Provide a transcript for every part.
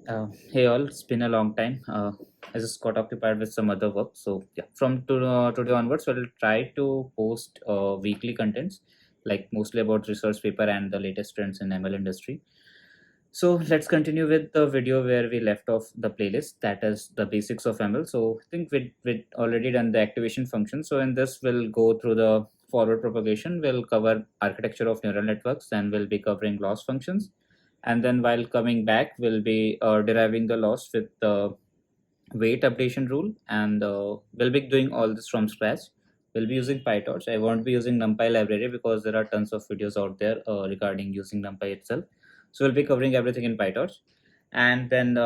Hey all, it's been a long time. I just got occupied with some other work. So yeah, from today onwards, we'll try to post weekly contents, like mostly about research paper and the latest trends in ML industry. So let's continue with the video where we left off the playlist. That is the basics of ML. So I think we already done the activation function. So in this, we'll go through the forward propagation. We'll cover architecture of neural networks, and we'll be covering loss functions, and then while coming back we'll be deriving the loss with the weight updation rule, and we'll be doing all this from scratch. We'll be using PyTorch. I won't be using NumPy library because there are tons of videos out there regarding using NumPy itself. So we'll be covering everything in PyTorch, and then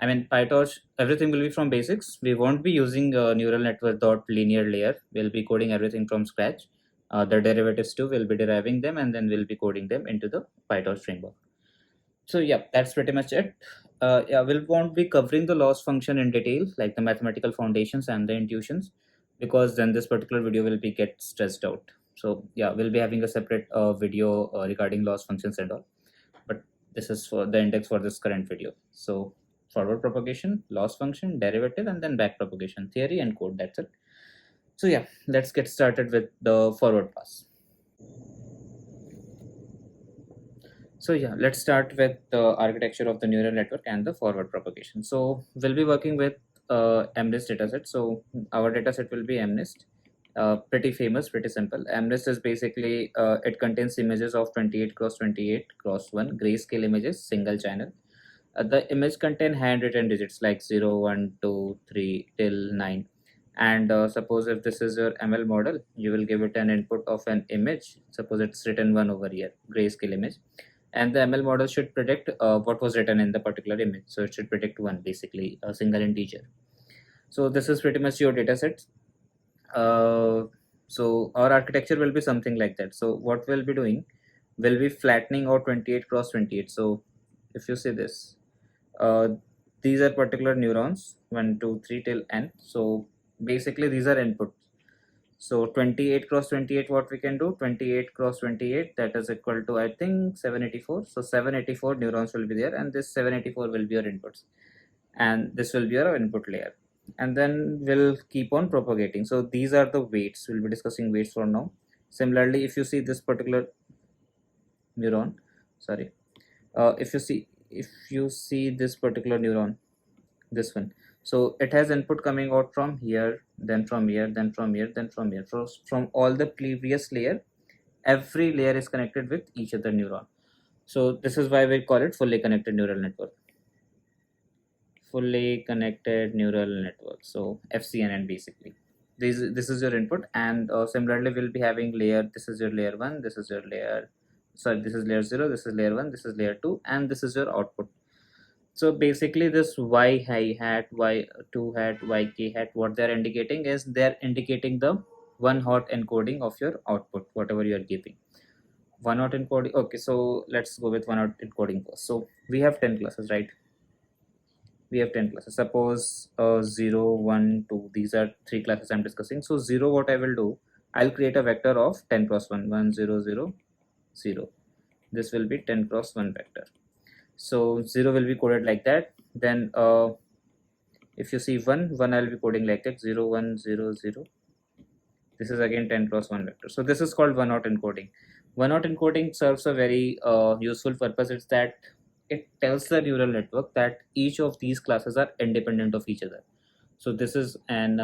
PyTorch, everything will be from basics. We won't be using neural network dot linear layer. We'll be coding everything from scratch. The derivatives too, we'll be deriving them, and then we'll be coding them into the PyTorch framework. So yeah, that's pretty much it. Yeah, we won't be covering the loss function in detail, like the mathematical foundations and the intuitions, because then this particular video will be get stressed out. So yeah, we'll be having a separate video regarding loss functions and all. But this is for the index for this current video. So forward propagation, loss function, derivative, and then back propagation, theory and code. That's it. So yeah, let's get started with the forward pass. So yeah, let's start with the architecture of the neural network and the forward propagation. So we'll be working with MNIST dataset. So our dataset will be MNIST. Pretty famous, pretty simple. MNIST is basically it contains images of 28 cross 28 cross 1 grayscale images, single channel. The image contain handwritten digits like 0, 1, 2, 3 till 9. And suppose if this is your ML model, you will give it an input of an image. Suppose it's written 1 over here, grayscale image, and the ML model should predict what was written in the particular image. So it should predict 1, basically a single integer. So this is pretty much your data set. So our architecture will be something like that. So what we'll be doing, we'll be flattening out 28 cross 28. So if you see this, uh, these are particular neurons 1, 2, 3 till n. So basically these are inputs. So 28 cross 28, what we can do, 28 cross 28, that is equal to, I think, 784. So 784 neurons will be there, and this 784 will be your inputs, and this will be your input layer. And then we'll keep on propagating. So these are the weights. We'll be discussing weights for now. Similarly, if you see this particular neuron, sorry, if you see this particular neuron, this one, so it has input coming out from here, then from here, then from here, then from here. So from all the previous layer, every layer is connected with each other neuron. So this is why we call it fully connected neural network. Fully connected neural network, so FCNN basically. This is your input, and similarly we'll be having layer. This is your layer 1, this is your layer, sorry, this is layer 0, this is layer 1, this is layer 2, and this is your output. So basically this y high hat, y2 hat, yk hat, what they're indicating is they're indicating the one hot encoding of your output, whatever you're giving. One hot encoding. Okay, so let's go with one hot encoding first. So we have 10 classes, right? We have 10 classes. Suppose 0, 1, 2, these are three classes I'm discussing. So 0, what I will do, I'll create a vector of 10 cross 1, 1, 0, 0, 0. This will be 10 cross 1 vector. So 0 will be coded like that. Then if you see 1, I'll be coding like that, 0, 1, 0, 0. This is again 10 cross 1 vector. So this is called one hot encoding. One hot encoding serves a very useful purpose. It's that it tells the neural network that each of these classes are independent of each other. So this is an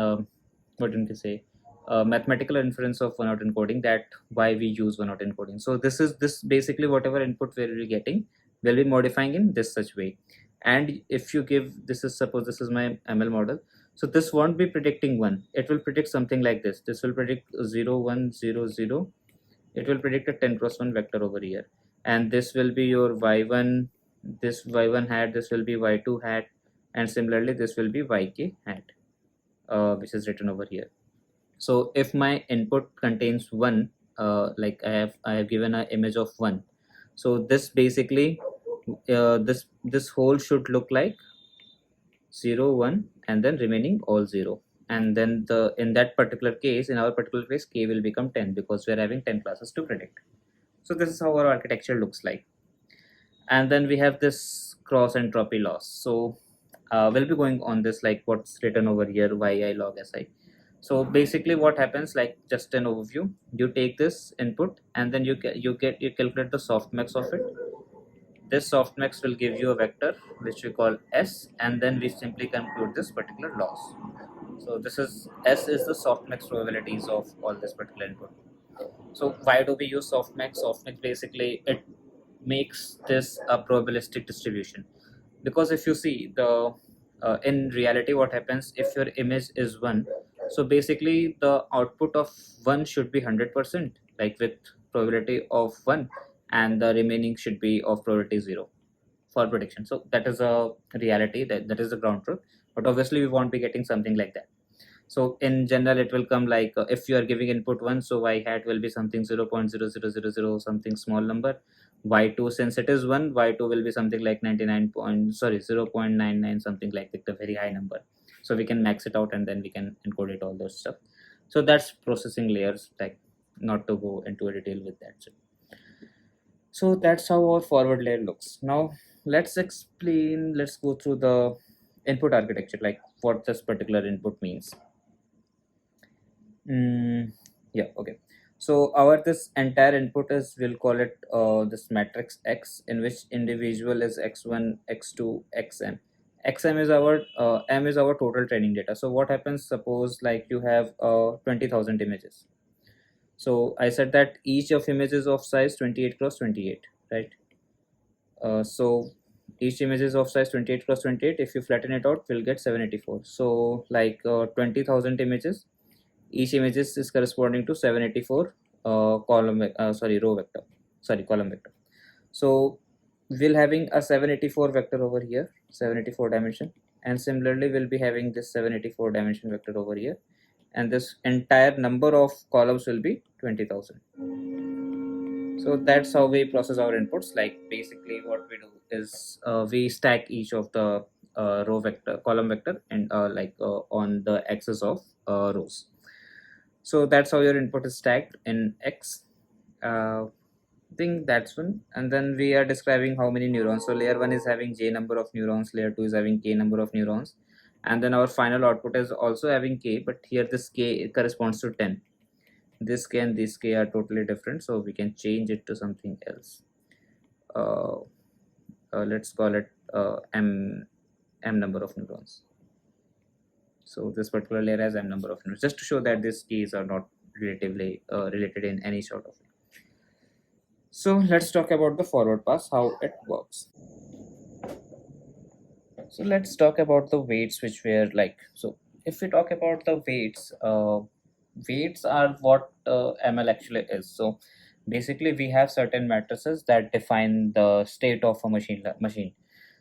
what do you say, mathematical inference of one hot encoding, that why we use one hot encoding. So this basically whatever input we're getting, we'll be modifying in this such way. And if you give, this is, suppose this is my ML model, so this won't be predicting 1, it will predict something like this. This will predict 0, 1, 0, 0. It will predict a 10 cross 1 vector over here, and this will be your y1, this y1 hat, this will be y2 hat, and similarly this will be yk hat, which is written over here. So if my input contains 1, like I have given an image of 1, so this basically this whole should look like 0, 1, and then remaining all 0. And then in that particular case, in our particular case, k will become 10 because we are having 10 classes to predict. So this is how our architecture looks like. And then we have this cross entropy loss. So we'll be going on this, like what's written over here, yi log si. So basically what happens, like just an overview, you take this input and then you calculate the softmax of it. This softmax will give you a vector which we call s, and then we simply compute this particular loss. So this is s is the softmax probabilities of all this particular input. So why do we use softmax? Softmax basically it makes this a probabilistic distribution, because if you see the in reality what happens if your image is 1, so basically the output of 1 should be 100%, like with probability of 1, and the remaining should be of probability 0 for prediction. So that is a reality, that is the ground truth, but obviously we won't be getting something like that. So in general it will come like if you are giving input 1, so y hat will be something 0.0000 something small number. Y2, since it is 1, y2 will be something like 99 point, sorry 0.99 something, like the very high number. So we can max it out and then we can encode it, all those stuff. So that's processing layers, like not to go into a detail with that. So that's how our forward layer looks. Now let's go through the input architecture, like what this particular input means. Yeah, okay. So our this entire input is, we'll call it this matrix X, in which individual is x1, x2, xm. Xm is our m is our total training data. So what happens, suppose like you have 20,000 images. So I said that each of images of size 28 cross 28, right? So each image is of size 28 cross 28. If you flatten it out, we'll get 784. So like 20,000 images, each image is corresponding to 784 row vector, column vector. So we'll having a 784 vector over here, 784 dimension, and similarly we'll be having this 784 dimension vector over here, and this entire number of columns will be 20,000. So that's how we process our inputs. Like basically what we do is we stack each of the row vector, column vector, and on the axis of rows. So that's how your input is stacked in X. I think that's one. And then we are describing how many neurons. So layer 1 is having j number of neurons, layer 2 is having k number of neurons, and then our final output is also having k, but here this k corresponds to 10. This k and this k are totally different, so we can change it to something else. Let's call it m number of neurons. So this particular layer has m number of neurons, just to show that these keys are not relatively related in any sort of way. So let's talk about the forward pass, how it works. So let's talk about the weights which were like, so if we talk about the weights, weights are what ML actually is. So basically we have certain matrices that define the state of a machine.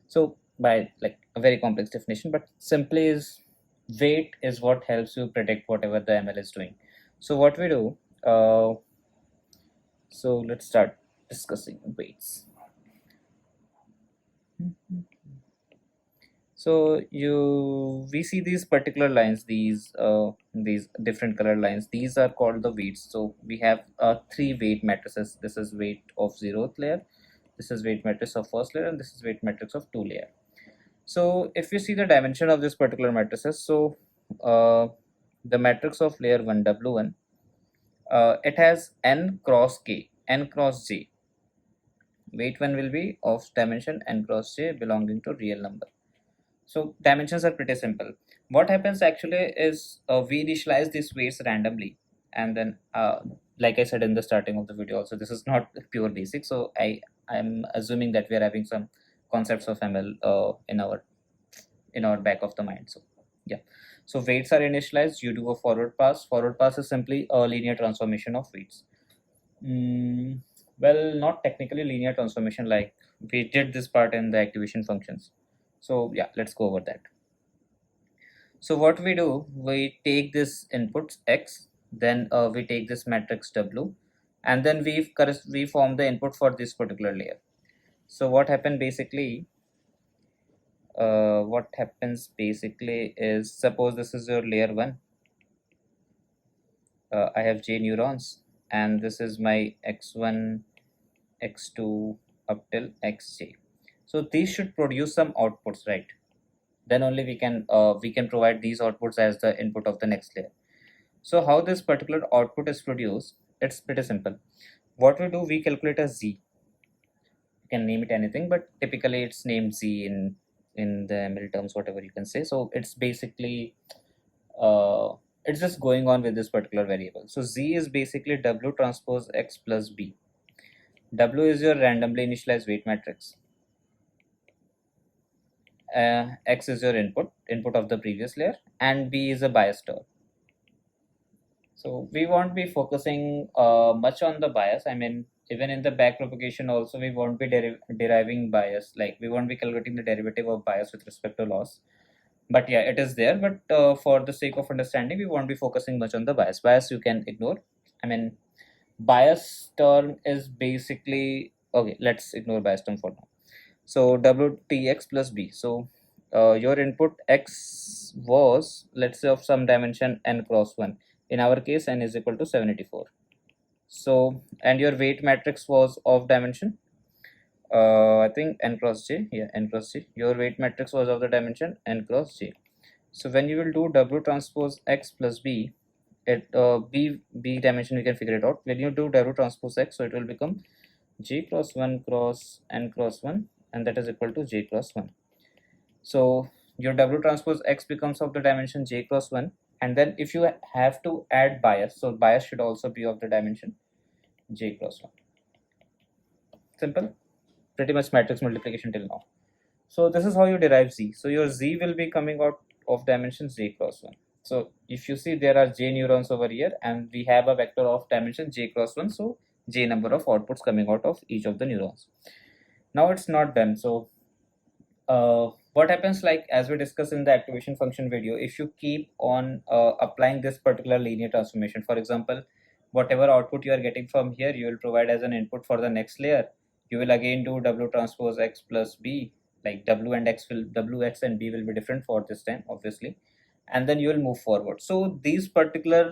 So by like a very complex definition, but simply is weight is what helps you predict whatever the ML is doing. So what we do, so let's start discussing weights. So we see these particular lines, these different color lines, these are called the weights. So we have 3 weight matrices. This is weight of 0th layer, this is weight matrix of 1st layer, and this is weight matrix of 2 layer. So if you see the dimension of this particular matrices, so the matrix of layer 1 W1, it has n cross k, n cross j. Weight 1 will be of dimension n cross j belonging to real number. So dimensions are pretty simple. What happens actually is we initialize these weights randomly, and then like I said in the starting of the video also, this is not pure basic, so I'm assuming that we are having some concepts of ML in our back of the mind. So yeah, so weights are initialized, you do a forward pass. Forward pass is simply a linear transformation of weights. Well, not technically linear transformation, like we did this part in the activation functions. So yeah, let's go over that. So what we do, we take this inputs X, then we take this matrix W, and then we form the input for this particular layer. So what happens basically is, suppose this is your layer 1. I have j neurons, and this is my x1, x2 up till xj. So these should produce some outputs, right? Then only we can provide these outputs as the input of the next layer. So how this particular output is produced, it's pretty simple. What we do, we calculate a z. You can name it anything, but typically it's named z in the ML terms, whatever you can say. So it's basically uh, it's just going on with this particular variable. So z is basically w transpose x plus b. W is your randomly initialized weight matrix. X is your input of the previous layer, and b is a bias term. So we won't be focusing much on the bias. I mean, even in the back propagation also, we won't be deriving bias. Like we won't be calculating the derivative of bias with respect to loss. But yeah, it is there. But for the sake of understanding, we won't be focusing much on the bias. Bias you can ignore. I mean, bias term is basically okay. Let's ignore bias term for now. So WTX plus B. So your input X was, let's say, of some dimension n cross 1. In our case, n is equal to 784. So, and your weight matrix was of dimension, I think n cross j. Yeah, n cross j. Your weight matrix was of the dimension n cross j. So when you will do W transpose X plus B, it B dimension, you can figure it out. When you do W transpose X, so it will become J cross 1 cross n cross 1, and that is equal to J cross 1. So your W transpose X becomes of the dimension J cross 1, and then if you have to add bias, so bias should also be of the dimension J cross 1. Simple, pretty much matrix multiplication till now. So this is how you derive Z. So your Z will be coming out of dimension J cross 1. So if you see, there are J neurons over here, and we have a vector of dimension J cross 1. So J number of outputs coming out of each of the neurons. Now it's not done. So what happens, like as we discussed in the activation function video, if you keep on applying this particular linear transformation, for example, whatever output you are getting from here, you will provide as an input for the next layer. You will again do W transpose X plus B, like W and X will, W, X and B will be different for this time, obviously, and then you will move forward. So these particular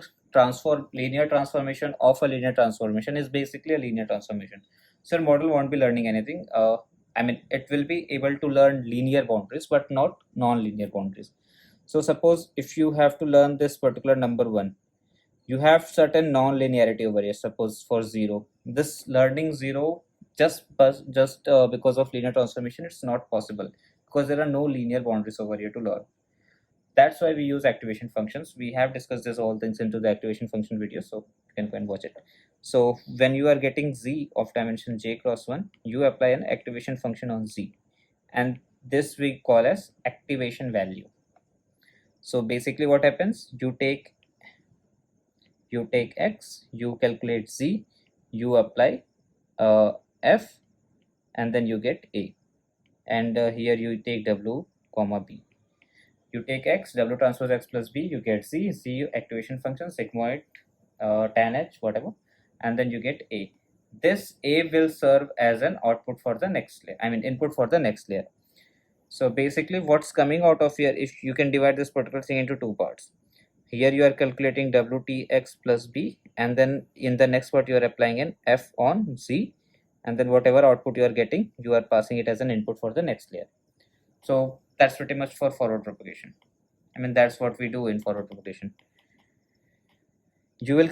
linear transformation of a linear transformation is basically a linear transformation. So your model won't be learning anything. I mean, it will be able to learn linear boundaries, but not non-linear boundaries. So suppose if you have to learn this particular number 1, you have certain non-linearity over here. Suppose for 0, this learning 0 just because of linear transformation, it's not possible, because there are no linear boundaries over here to learn. That's why we use activation functions. We have discussed this all things into the activation function video, so you can go and watch it. So when you are getting Z of dimension J cross 1, you apply an activation function on Z, and this we call as activation value. So basically what happens, you take X, you calculate Z, you apply F, and then you get A, and here you take W comma B. You take X, W transpose X plus B, you get Z, Z activation function, sigmoid, tan H, whatever, and then you get A. This A will serve as an output for the next layer, I mean input for the next layer. So basically what's coming out of here, if you can divide this particular thing into two parts. Here you are calculating WTX plus B, and then in the next part you are applying an F on Z, and then whatever output you are getting, you are passing it as an input for the next layer. So that's pretty much for forward propagation. I mean, that's what we do in forward propagation. You will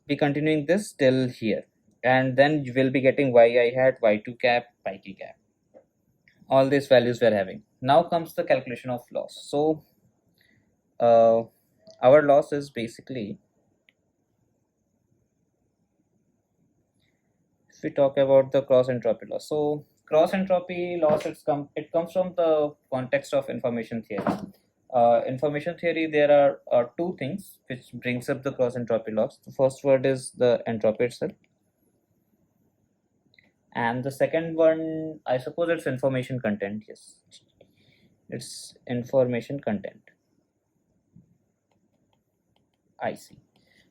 be continuing this till here, and then you will be getting yi hat, y2 cap, pi cap. All these values we are having. Now comes the calculation of loss. So our loss is basically, if we talk about the cross entropy loss. So cross entropy loss, it comes from the context of information theory. Information theory, there are two things which brings up the cross entropy loss. The first word is the entropy itself, and the second one, I suppose, it's information content. Yes, it's information content. I see.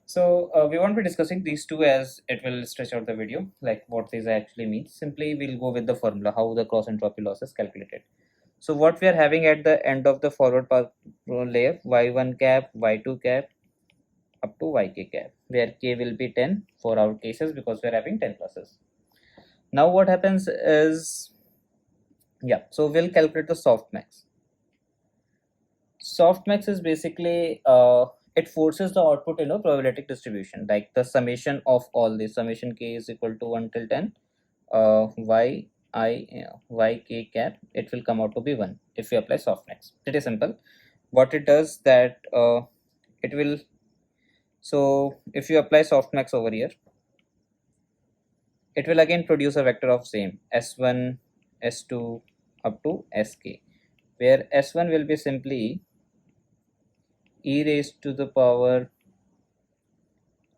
So we won't be discussing these two, as it will stretch out the video, like what these actually means. Simply we'll go with the formula, how the cross entropy loss is calculated. So what we are having at the end of the forward path layer, y1 cap, y2 cap, up to yk cap, where k will be 10 for our cases, because we are having 10 classes. Now what happens is, Yeah, so we'll calculate the softmax. Softmax is basically it forces the output in a probabilistic distribution, like the summation of all this. Summation k is equal to 1 till 10 y I y k cap. It will come out to be 1 if you apply softmax. Pretty simple. What it does that it will, so if you apply softmax over here, it will again produce a vector of same s1 s2 up to sk, where s1 will be simply e raised to the power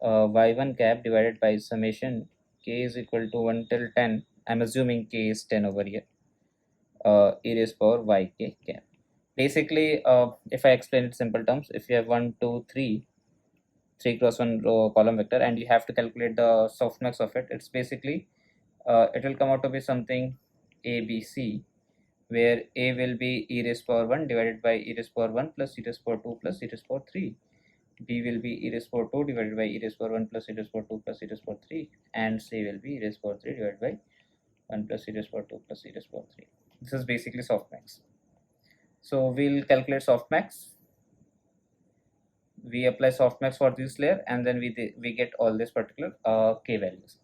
y1 cap divided by summation k is equal to 1 till 10. I'm assuming k is 10 over here. E raised power yk cap. Basically, if I explain it simple terms, if you have 1, 2, 3, 3 cross 1 row column vector, and you have to calculate the softmax of it, it's basically it will come out to be something a b c, where a will be e raised power 1 divided by e raised power 1 plus e raised power 2 plus e raised power 3. B will be e raised power 2 divided by e raised power 1 plus e raised power 2 plus e raised power 3, and C will be e raised power 3 divided by 1 plus e raised power 2 plus e raised power 3. This is basically softmax. So we'll calculate softmax. We apply softmax for this layer, and then we get all these particular k values.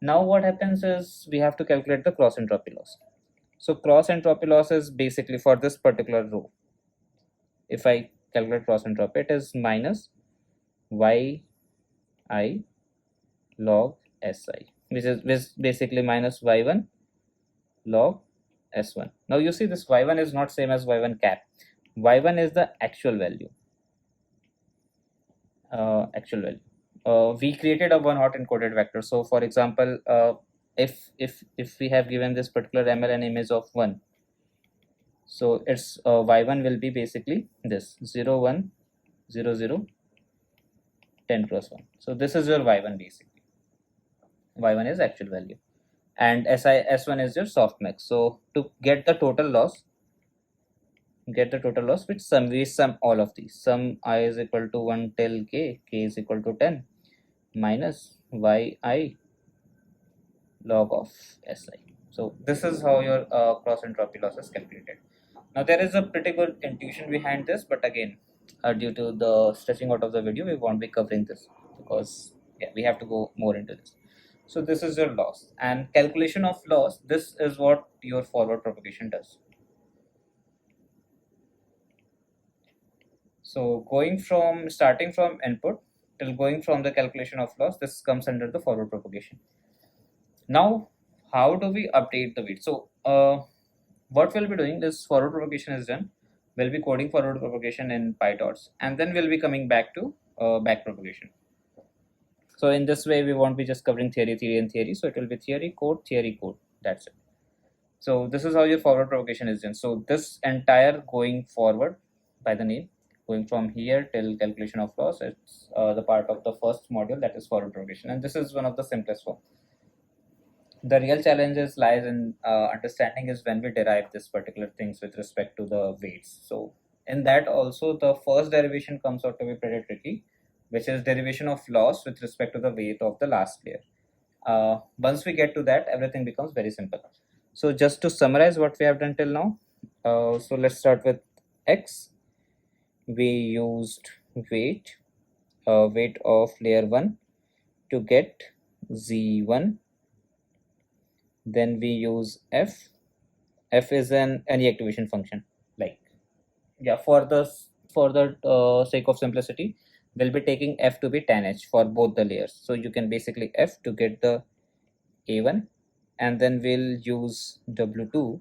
Now what happens is we have to calculate the cross entropy loss. So cross entropy loss is basically for this particular row. If I calculate cross entropy, it is minus y I log si, which is basically minus y1 log s1. Now you see this y1 is not same as y1 cap. Y1 is the actual value. We created a one hot encoded vector. So for example, if we have given this particular ML an image of 1, so its y1 will be basically this 0 1 0 0 10 cross 1. So this is your y1 basically. Y1 is actual value, and s1 is your softmax. So to get the total loss, which we sum all of these. Sum I is equal to 1 till k is equal to 10 minus yi log of si. So this is how your cross entropy loss is calculated. Now there is a pretty good intuition behind this, but again, due to the stretching out of the video, we won't be covering this because we have to go more into this. So this is your loss, and calculation of loss, this is what your forward propagation does. So starting from input till going from the calculation of loss, this comes under the forward propagation. Now, how do we update the weight? So what we'll be doing, this forward propagation is done. We'll be coding forward propagation in PyTorch, and then we'll be coming back to back propagation. So in this way, we won't be just covering theory, and theory. So it will be theory, code. That's it. So this is how your forward propagation is done. So this entire going forward by the name, going from here till calculation of loss, it's the part of the first module, that is forward propagation, and this is one of the simplest form. The real challenges lies in understanding is when we derive this particular things with respect to the weights. So in that also, the first derivation comes out to be pretty tricky, which is derivation of loss with respect to the weight of the last layer. Once we get to that, everything becomes very simple. So just to summarize what we have done till now, so let's start with x. We used weight of layer 1 to get z1. Then we use f. F is any activation function. Like, yeah, for the sake of simplicity, we'll be taking f to be tan h for both the layers. So you can basically f to get the a1, and then we'll use w2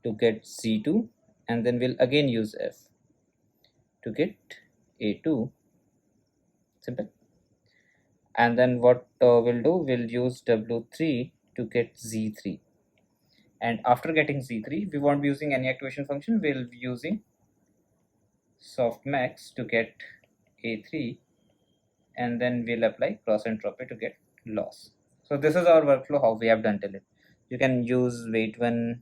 to get z2, and then we'll again use f to get a2. Simple. And then what we'll do, we'll use w3 to get z3, and after getting z3, we won't be using any activation function. We'll be using softmax to get a3, and then we'll apply cross entropy to get loss. So this is our workflow, how we have done till it. You can use weight 1,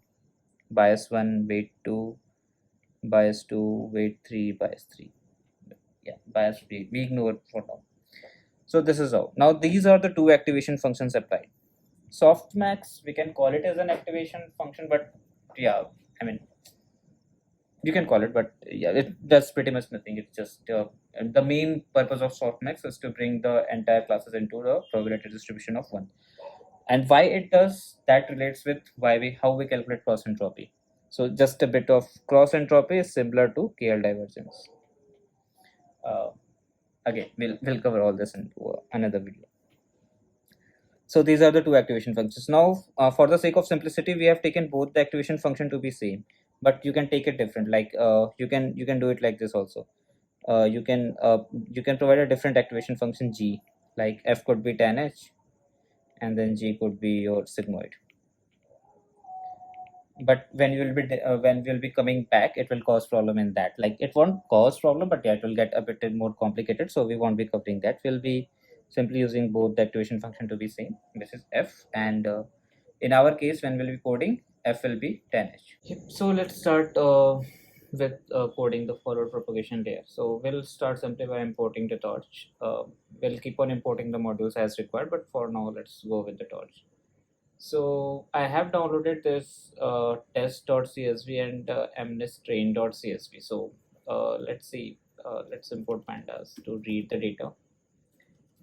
bias 1, weight 2, bias 2, weight 3, bias 3. Yeah, bias 3 we ignore it for now. So this is how. Now these are the two activation functions applied. Softmax, we can call it as an activation function, but yeah, I mean, you can call it, but yeah, it does pretty much nothing. It's just the main purpose of softmax is to bring the entire classes into the probability distribution of one. And why it does that relates with why we how we calculate cross entropy. So just a bit of cross entropy is similar to KL divergence. Uh, Again, we'll cover all this in another video. So these are the two activation functions. Now, for the sake of simplicity, we have taken both the activation function to be same, but you can take it different. Like you can do it like this also. You can provide a different activation function g, like f could be tan h, and then g could be your sigmoid. But when we'll be coming back, it will cause problem in that. Like it won't cause problem, but yeah, it will get a bit more complicated. So we won't be covering that. We'll be simply using both the activation function to be same. This is f, and in our case, when we'll be coding, f will be 10h. Yep. So let's start with coding the forward propagation layer. So we'll start simply by importing the torch. We'll keep on importing the modules as required, but for now, let's go with the torch. So I have downloaded this test.csv and mnist_train.csv. So let's see. Let's import pandas to read the data.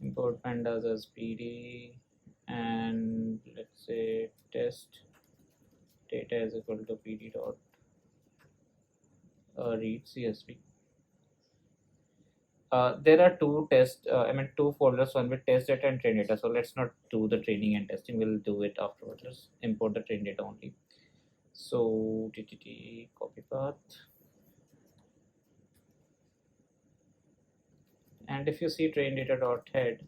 Import pandas as pd, and let's say test data is equal to pd dot read csv. There are two folders, one with test data and train data. So let's not do the training and testing. We'll do it afterwards. Let's import the train data only. So ttt copy path, and if you see train data dot head,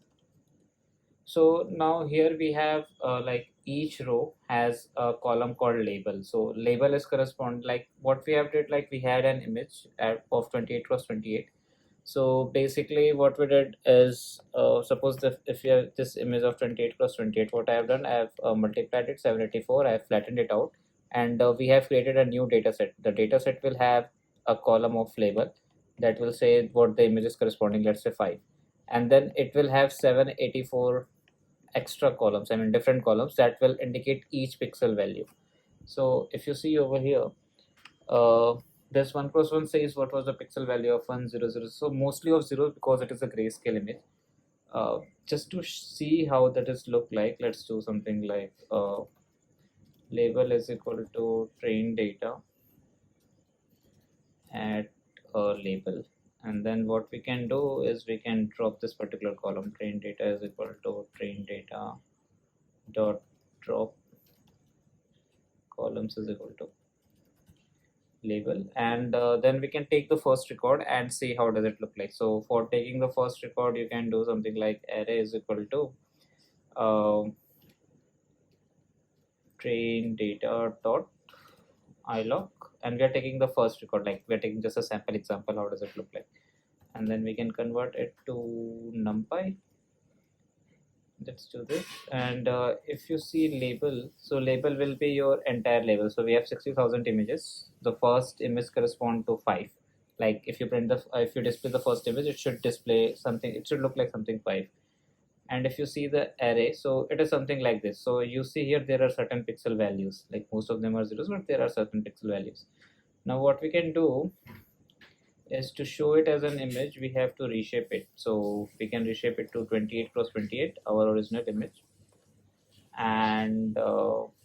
so now here we have like each row has a column called label. So label is correspond like what we have did, like we had an image of 28 cross 28. So basically what we did is suppose that if you have this image of 28 cross 28, what I have done, I have multiplied it 784, I have flattened it out, and we have created a new data set. The data set will have a column of label that will say what the image is corresponding, let's say 5, and then it will have 784 extra columns, I mean different columns that will indicate each pixel value. So if you see over here, this 1 cross 1 says what was the pixel value of 100. So mostly of 0 because it is a grayscale image. Just to see how that is look like, let's do something like label is equal to train data at label, and then what we can do is we can drop this particular column. Train data is equal to train data dot drop columns is equal to label, and then we can take the first record and see how does it look like. So for taking the first record, you can do something like array is equal to train data dot ilog, and we are taking the first record, like we're taking just a sample example, how does it look like, and then we can convert it to numpy. Let's do this, and if you see label, so label will be your entire label. So we have 60,000 images. The first image correspond to 5. Like if you if you display the first image, it should display something, it should look like something 5. And if you see the array, so it is something like this. So you see here there are certain pixel values, like most of them are zeros, but there are certain pixel values. Now what we can do is to show it as an image, we have to reshape it. So we can reshape it to 28 cross 28, our original image, and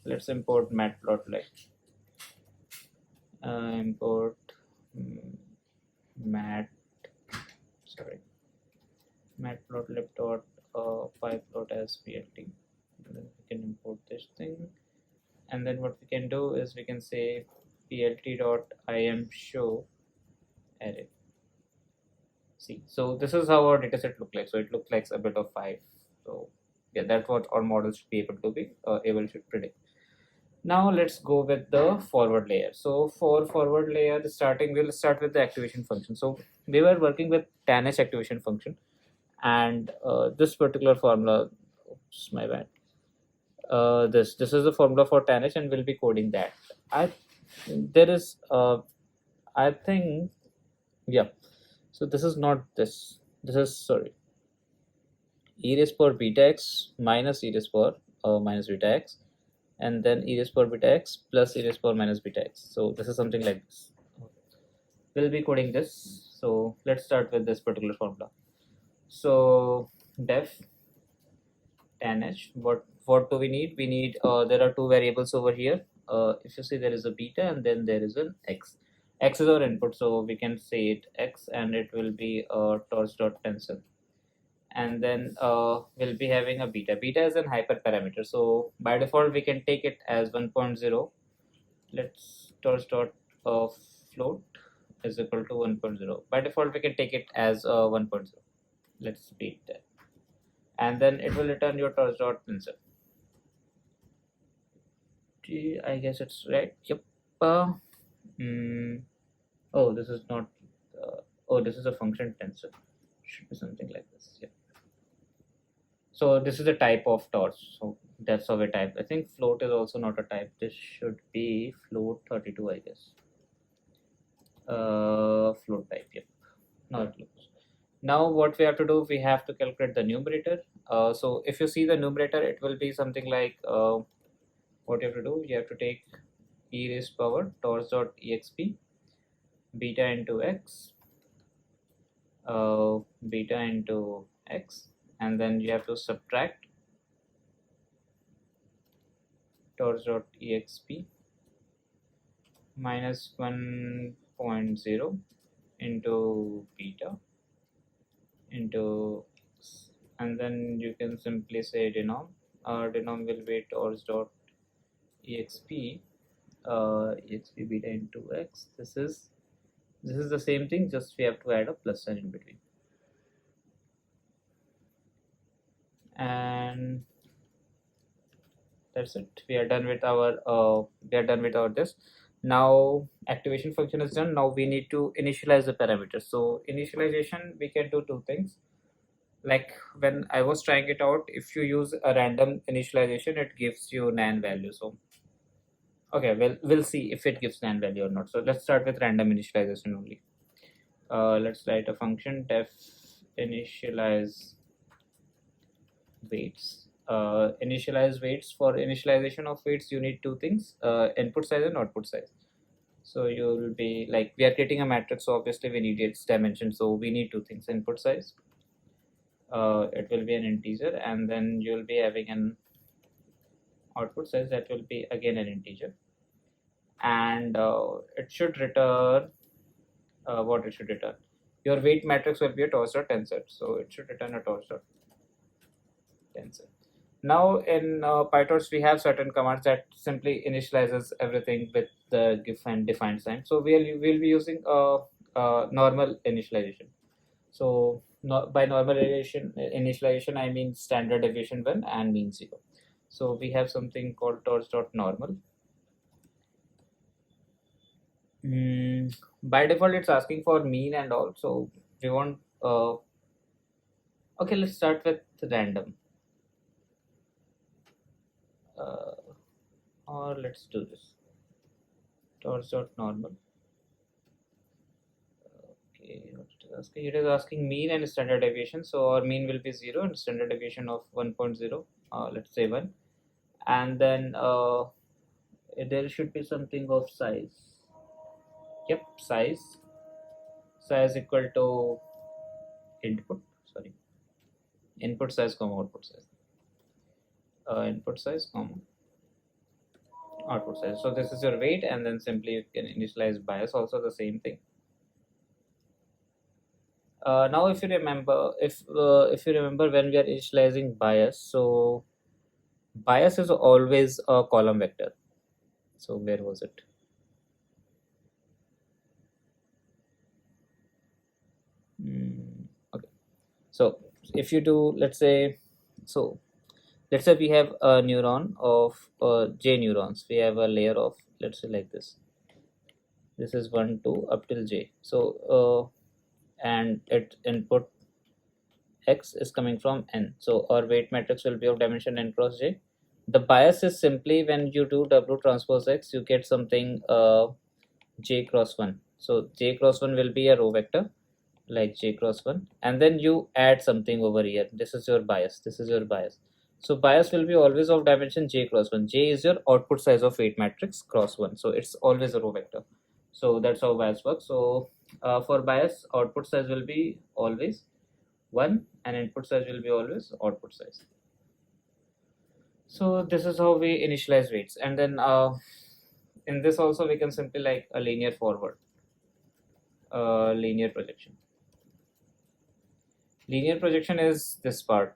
let's import matplotlib. Import matplotlib dot pyplot as plt. And then we can import this thing, and then what we can do is we can say plt dot im show array. See, so this is how our dataset look like. So it looks like a bit of 5. So yeah, that's what our model should be able to predict. Now let's go with the forward layer. So for forward layer, we'll start with the activation function. So we were working with tan h activation function, and this particular formula, oops, my bad. This is the formula for tan h, and we'll be coding that. I think, yeah. So this is not this. This is, sorry, e raised power beta x minus e raised power minus beta x, and then e raised power beta x plus e raised power minus beta x. So this is something like this. We'll be coding this. So let's start with this particular formula. So def tan h, what do we need? We need, there are two variables over here. If you see, there is a beta and then there is an x. X is our input, so we can say it x, and it will be torch dot tensor. And then we'll be having a beta. Beta is an hyperparameter, so by default we can take it as 1.0. Let's torch dot float is equal to 1.0. By default we can take it as 1.0. Let's speed that, and then it will return your torch dot tensor. I guess it's right. Yep. Oh, this is not. Oh, this is a function tensor. Should be something like this. Yep. So this is a type of torch. So that's how we type. I think float is also not a type. This should be float 32, I guess. Float type. Yep. Now it looks. Now what we have to do, we have to calculate the numerator. So if you see the numerator, it will be something like, what you have to do, you have to take e raised power torch dot exp beta into x, beta into x, and then you have to subtract torch dot exp minus 1.0 into beta into x, and then you can simply say denom. Denom will be torch dot exp exp beta into x. This is the same thing, just we have to add a plus sign in between. And that's it. We are done with our this. Now activation function is done. Now we need to initialize the parameters. So initialization, we can do two things. Like when I was trying it out, if you use a random initialization, it gives you nan value. So okay, well, we'll see if it gives nan value or not. So let's start with random initialization only. Let's write a function def initialize weights. Initialize weights. For initialization of weights, you need two things: input size and output size. So you'll be like, we are creating a matrix, so obviously we need its dimension. So we need two things: input size. It will be an integer, and then you'll be having an output size that will be again an integer, and it should return what it should return. Your weight matrix will be a torch dot tensor, so it should return a torch dot tensor. Now in PyTorch we have certain commands that simply initializes everything with the gif and defined sign. So we'll be using a normal initialization. So by normal initialization I mean standard deviation 1 and mean 0. So we have something called torch dot normal. By default it's asking for mean and all, so we want okay, let's start with random, or let's do this torch dot normal. Okay, what it is asking? It is asking mean and standard deviation. So our mean will be 0 and standard deviation of 1.0, let's say 1, and then there should be something of size. Yep, size equal to input size comma output size, input size comma output size. So this is your weight, and then simply you can initialize bias, also the same thing. Now if you remember, when we are initializing bias, so bias is always a column vector. So where was it? Okay, so if you do, let's say we have a neuron of j neurons. We have a layer of, let's say like this. This is 1 2 up till j. So and its input x is coming from n. So our weight matrix will be of dimension n cross j. The bias is simply when you do w transpose x, you get something j cross 1. So j cross 1 will be a row vector like j cross 1, and then you add something over here. This is your bias. So bias will be always of dimension j cross 1. J is your output size of weight matrix cross 1. So it's always a row vector. So that's how bias works. So for bias, output size will be always 1 and input size will be always output size. So this is how we initialize weights. And then in this also we can simply like a linear forward, linear projection. Linear projection is this part.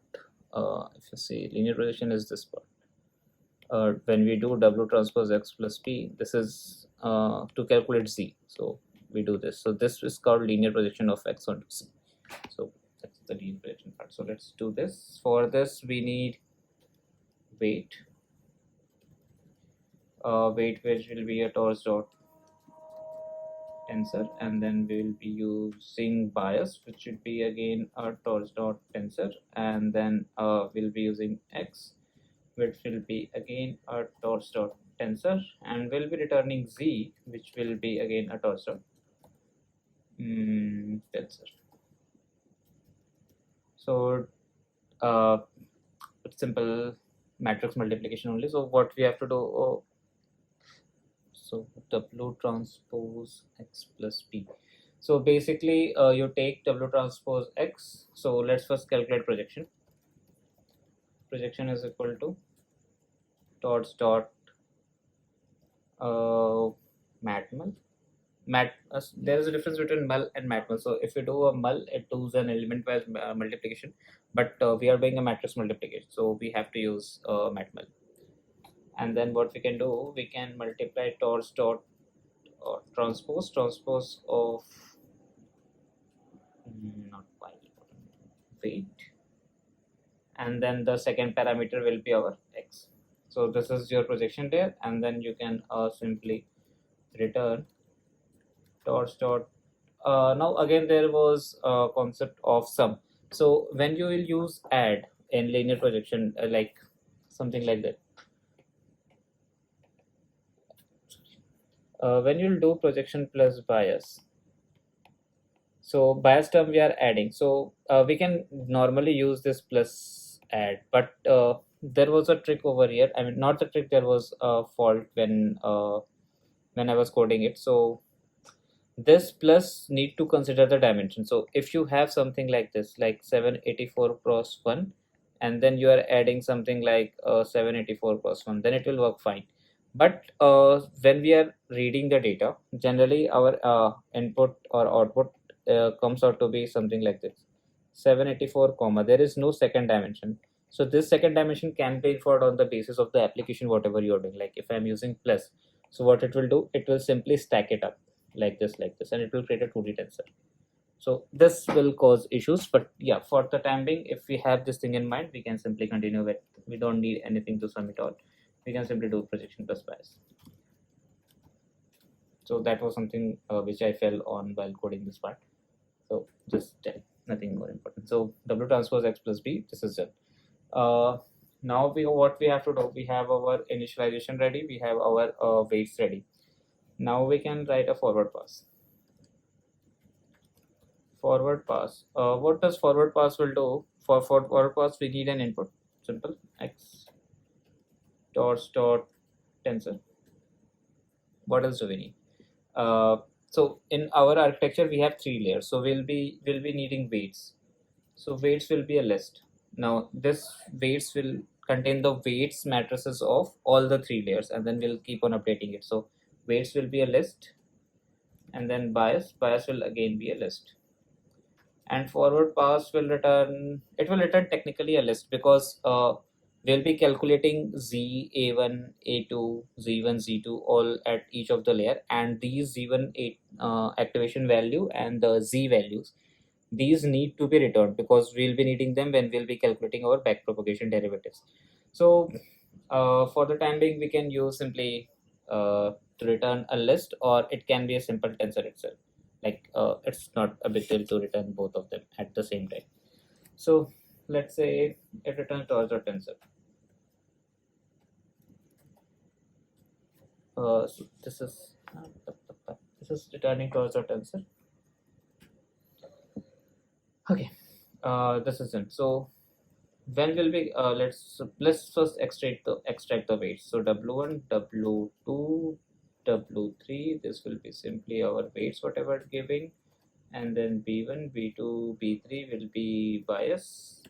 If you see, linear projection is this part. When we do W transpose X plus P, this is to calculate Z. So we do this. So this is called linear projection of X onto Z. So that's the linear projection part. So let's do this. For this, we need weight. Weight which will be a torus dot tensor, and then we will be using bias, which should be again a torus dot tensor, and then we'll be using X, which will be again a torus dot tensor, and we'll be returning Z, which will be again a torus dot tensor. So it's simple matrix multiplication only. So what we have to do, so W transpose X plus P. So basically you take W transpose X. So let's first calculate projection. Projection is equal to torus dot matmul. There is a difference between mul and matmul. So if you do a mul, it does an element wise multiplication, but we are doing a matrix multiplication, so we have to use matmul. And then what we can do, we can multiply torus dot transpose of not weight, and then the second parameter will be our X. So this is your projection there, and then you can simply return torus dot. Now again there was a concept of sum. So when you will use add in linear projection, like something like that, when you'll do projection plus bias, so bias term we are adding, so we can normally use this plus add, but there was a trick over here. I mean, not the trick, there was a fault when I was coding it. So this plus need to consider the dimension. So if you have something like this, like 784 cross 1, and then you are adding something like 784 cross 1, then it will work fine. But when we are reading the data, generally our input or output comes out to be something like this: 784 comma, there is no second dimension. So this second dimension can be inferred on the basis of the application, whatever you are doing. Like if I'm using plus, so what it will do, it will simply stack it up like this, and it will create a 2D tensor. So this will cause issues, but yeah, for the time being, if we have this thing in mind, we can simply continue with, we don't need anything to sum it all. We can simply do projection plus bias. So that was something which I fell on while coding this part. So just nothing more important. So W transpose X plus B, this is it. Now what we have to do, we have our initialization ready, we have our weights ready. Now we can write a forward pass. Forward pass. What does forward pass will do? For forward pass, we need an input. Simple. X torus dot tensor. What else do we need? So in our architecture, we have 3 layers. So we'll be needing weights. So weights will be a list. Now this weights will contain the weights matrices of all the 3 layers, and then we'll keep on updating it. So weights will be a list, and then bias will again be a list, and forward pass will return, it will return technically a list, because we'll be calculating z a1 a2 z1 z2 all at each of the layer, and these z1 activation value and the z values, these need to be returned because we'll be needing them when we'll be calculating our backpropagation derivatives. So for the time being, we can use simply to return a list, or it can be a simple tensor itself. Like it's not a big deal to return both of them at the same time. So let's say it returns torus dot tensor. So this is returning torus dot tensor. Okay, this is it. So when will be let's first extract the weights. So w1, w2, w3, this will be simply our weights whatever it's giving, and then b1, b2, b3 will be bias.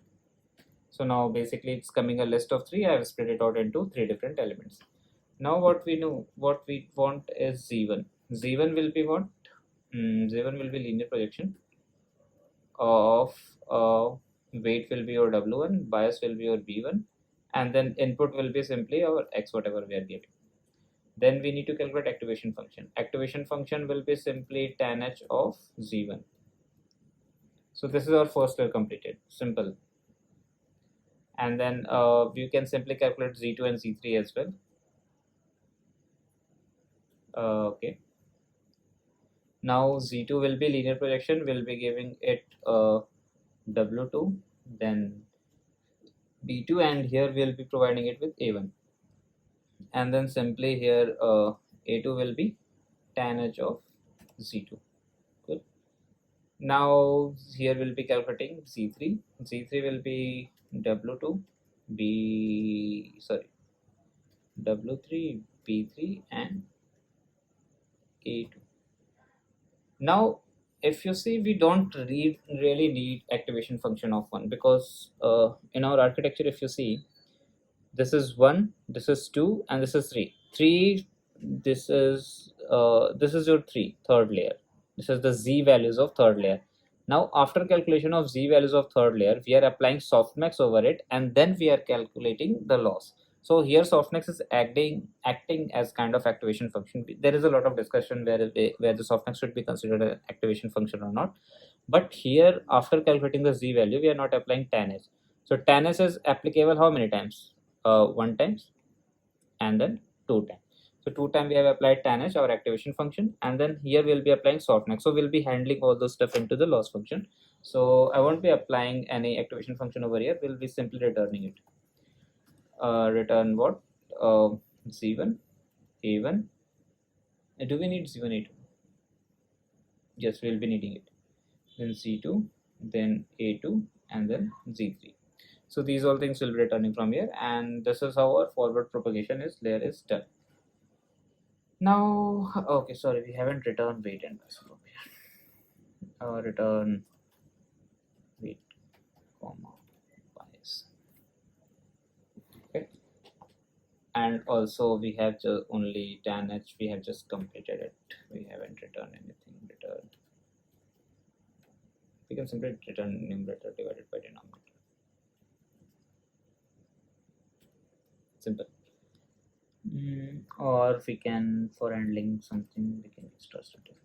So now basically it's coming a list of three. I have split it out into three different elements. Now what we want is z1. Z1 will be what? Z1 will be linear projection of weight will be your w1, bias will be your b1, and then input will be simply our x whatever we are giving. Then we need to calculate activation function. Activation function will be simply tan h of z1. So this is our first layer completed. Simple. And then you can simply calculate z2 and z3 as well. Okay. Now z2 will be linear projection. We'll be giving it w2, then b2, and here we'll be providing it with a1. And then simply here a2 will be tan h of z2. Good. Now here we'll be calculating z3. Z3 will be w2, w3, b3, and a2. Now if you see, we don't really need activation function of 1, because in our architecture, if you see, this is 1, this is 2, and this is 3. 3, this is your third layer. This is the z values of third layer. Now after calculation of z values of third layer, we are applying softmax over it, and then we are calculating the loss. So here softmax is acting as kind of activation function. There is a lot of discussion where the softmax should be considered an activation function or not. But here, after calculating the z value, we are not applying tan h. So tan h is applicable how many times? 1 times, and then 2 times. So 2 times we have applied tan h, our activation function, and then here we'll be applying softmax. So we'll be handling all those stuff into the loss function. So I won't be applying any activation function over here. We'll be simply returning it. Return what? Z1, A1. Do we need Z1, A2? Yes, we'll be needing it. Then Z2, then A2, and then Z3. So these all things will be returning from here, and this is how our forward propagation layer is done. Now, okay, sorry, we haven't returned weight and bias over here. Return weight, comma, bias. Okay, and also we have just only tan h. We have just completed it. We haven't returned anything. Return. We can simply return numerator divided by denominator. Simple. Or we can, for handling something, we can use translator.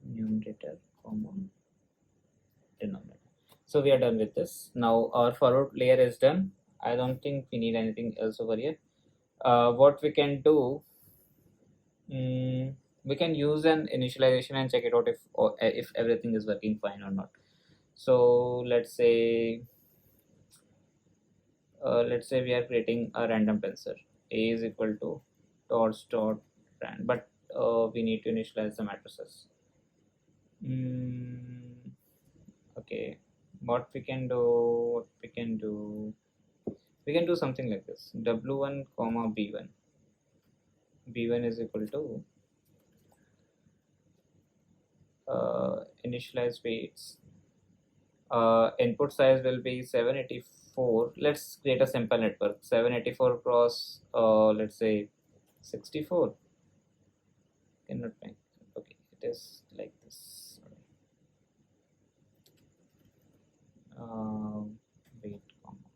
Numerator, comma, denominator. So we are done with this. Now our forward layer is done. I don't think we need anything else over here. What we can do, we can use an initialization and check it out if everything is working fine or not. So let's say we are creating a random tensor. A is equal to torch dot rand, but we need to initialize the matrices. Okay, what we can do, we can do something like this: w1 comma b1. b1 is equal to initialize weights. Input size will be 784. Let's create a simple network. 784 cross let's say 64. Cannot make. Okay, it is like this. Weight comma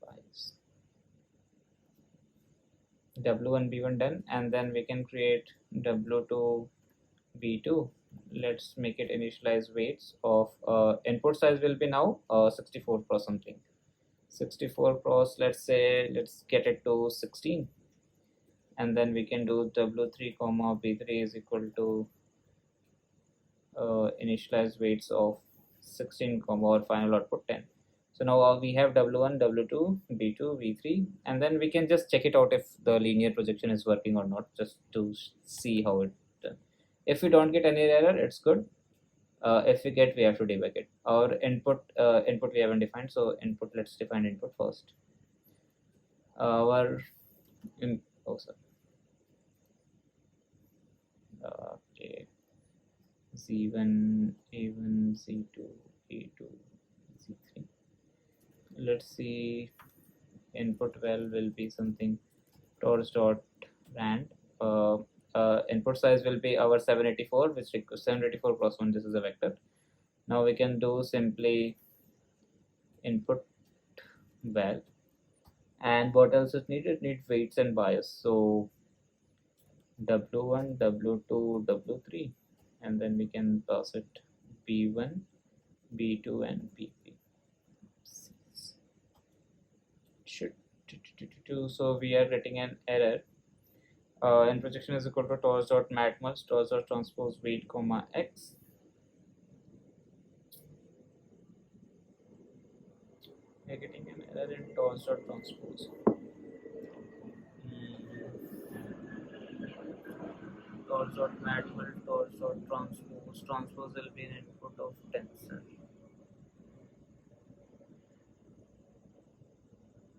bias. w1 b1 done, and then we can create w2 b2. Let's make it initialize weights of input size will be now 64 cross something. 64 cross, let's get it to 16, and then we can do w3 comma b3 is equal to initialize weights of 16 comma or final output 10. So now we have w1, w2, b2, v3, and then we can just check it out if the linear projection is working or not, just to see how it done. If we don't get any error, it's good. If we get, we have to debug it. Our input we haven't defined, so input, let's define input first. Our oh sorry, okay, z1, a1, z2, a2, z3. Let's see, input val will be something torch dot rand. Input size will be our 784, which requires 784 cross 1. This is a vector. Now we can do simply input val, and what else is needed? Need weights and bias. So w1, w2, w3, and then we can pass it b1, b2, and bp. So we are getting an error. And projection is equal to torch dot matmux torch dot transpose weight comma x. We are getting an error in torch dot transpose. Torch dot matmul torch dot transpose will be an input of tensor.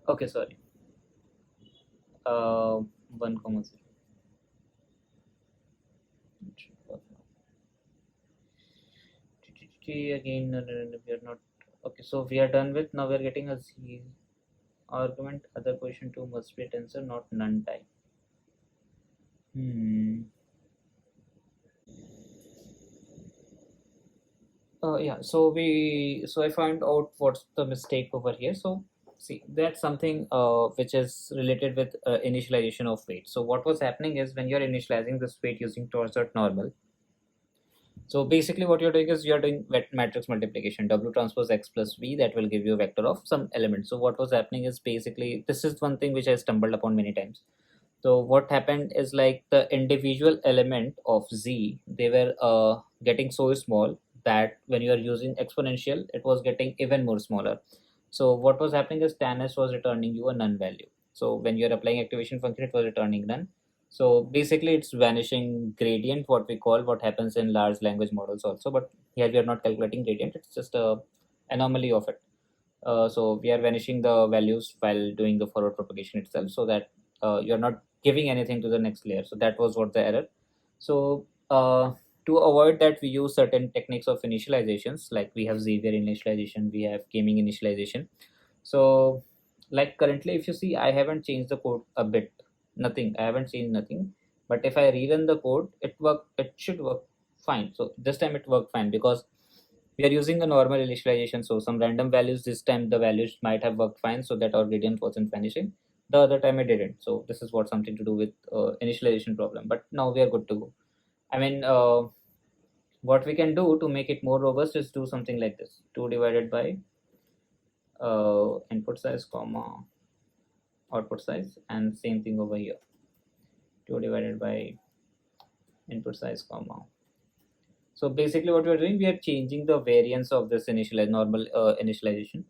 Okay, sorry. 1 comma 0. Again, no, we are not. Okay, so we are done with. Now we are getting a z argument. Other position 2 must be a tensor, not none type. Yeah, so I found out what's the mistake over here. So see, that's something which is related with initialization of weight. So what was happening is, when you're initializing this weight using torch dot normal, so basically what you're doing is you're doing matrix multiplication, w transpose x plus v, that will give you a vector of some element. So what was happening is, basically this is one thing which I stumbled upon many times. So what happened is, like, the individual element of z, they were getting so small that when you are using exponential, it was getting even more smaller. So what was happening is, tan s was returning you a none value. So when you're applying activation function, it was returning none. So basically it's vanishing gradient, what we call, what happens in large language models also, but here we are not calculating gradient, it's just a anomaly of it. So we are vanishing the values while doing the forward propagation itself, so that you're not giving anything to the next layer. So that was what the error. So to avoid that, we use certain techniques of initializations, like we have Xavier initialization, we have gaming initialization. So like currently, if you see, I haven't changed the code a bit, nothing, I haven't changed nothing. But if I rerun the code, it should work fine. So this time it worked fine, because we are using a normal initialization, so some random values, this time the values might have worked fine, so that our gradient wasn't vanishing. The other time it didn't. So this is what something to do with initialization problem, but now we are good to go. I mean, what we can do to make it more robust is do something like this: 2 divided by input size comma output size, and same thing over here, 2 divided by input size comma. So basically what we are doing, we are changing the variance of this normal initialization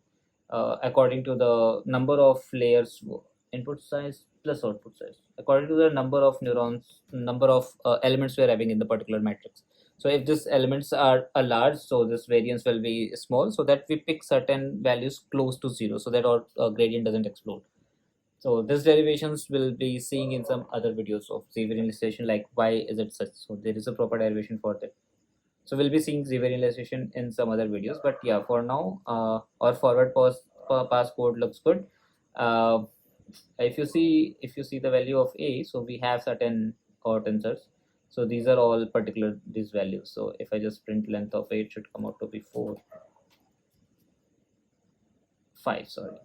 according to the number of layers, input size plus output size, according to the number of neurons, number of elements we are having in the particular matrix. So if these elements are large, so this variance will be small, so that we pick certain values close to 0, so that our gradient doesn't explode. So these derivations will be seeing in some other videos of Xavier initialization, like why is it such. So there is a proper derivation for that. So we'll be seeing Xavier initialization in some other videos, but yeah, for now, our forward pass code looks good. If you see the value of a, so we have certain tensors. So these are all particular these values. So if I just print length of a, it should come out to be 4, 5. Sorry,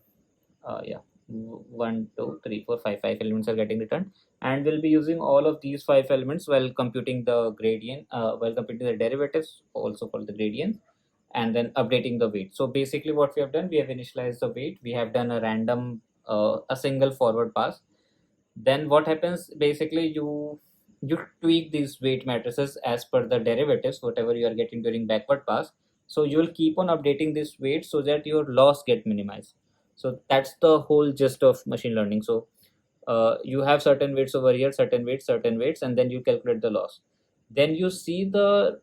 yeah, 1, 2, 3, 4, 5. 5 elements are getting returned, and we'll be using all of these 5 elements while computing the gradient, while computing the derivatives, also called the gradient, and then updating the weight. So basically what we have done, we have initialized the weight, we have done a random a single forward pass. Then what happens, basically you tweak these weight matrices as per the derivatives, whatever you are getting during backward pass. So you will keep on updating this weight so that your loss get minimized. So that's the whole gist of machine learning. So you have certain weights over here, certain weights, and then you calculate the loss. Then you see the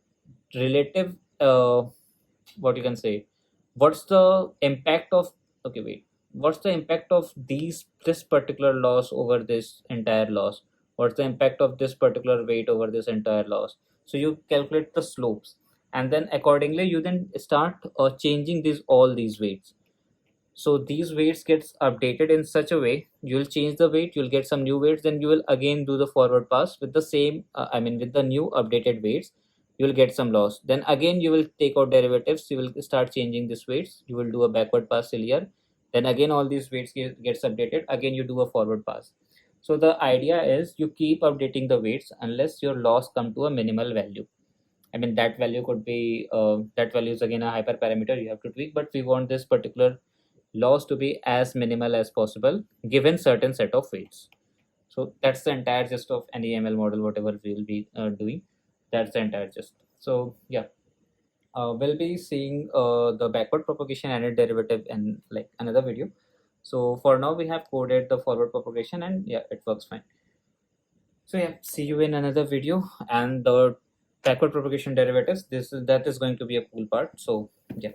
relative what you can say, what's the impact of, okay wait, what's the impact of this particular loss over this entire loss, what's the impact of this particular weight over this entire loss. So you calculate the slopes, and then accordingly you then start changing all these weights. So these weights gets updated in such a way, you'll change the weight, you'll get some new weights, then you will again do the forward pass with the same with the new updated weights, you'll get some loss, then again you will take out derivatives, you will start changing these weights, you will do a backward pass till here, then again all these weights gets updated, again you do a forward pass. So the idea is you keep updating the weights unless your loss come to a minimal value. That value could be that value is again a hyperparameter you have to tweak, but we want this particular loss to be as minimal as possible given certain set of weights. So that's the entire gist of any ML model, whatever we'll be doing. That's the entire gist. So yeah, we'll be seeing the backward propagation and its derivative in like another video. So for now we have coded the forward propagation and yeah, it works fine. So yeah, see you in another video. And the backward propagation derivatives, that is going to be a cool part. So yeah.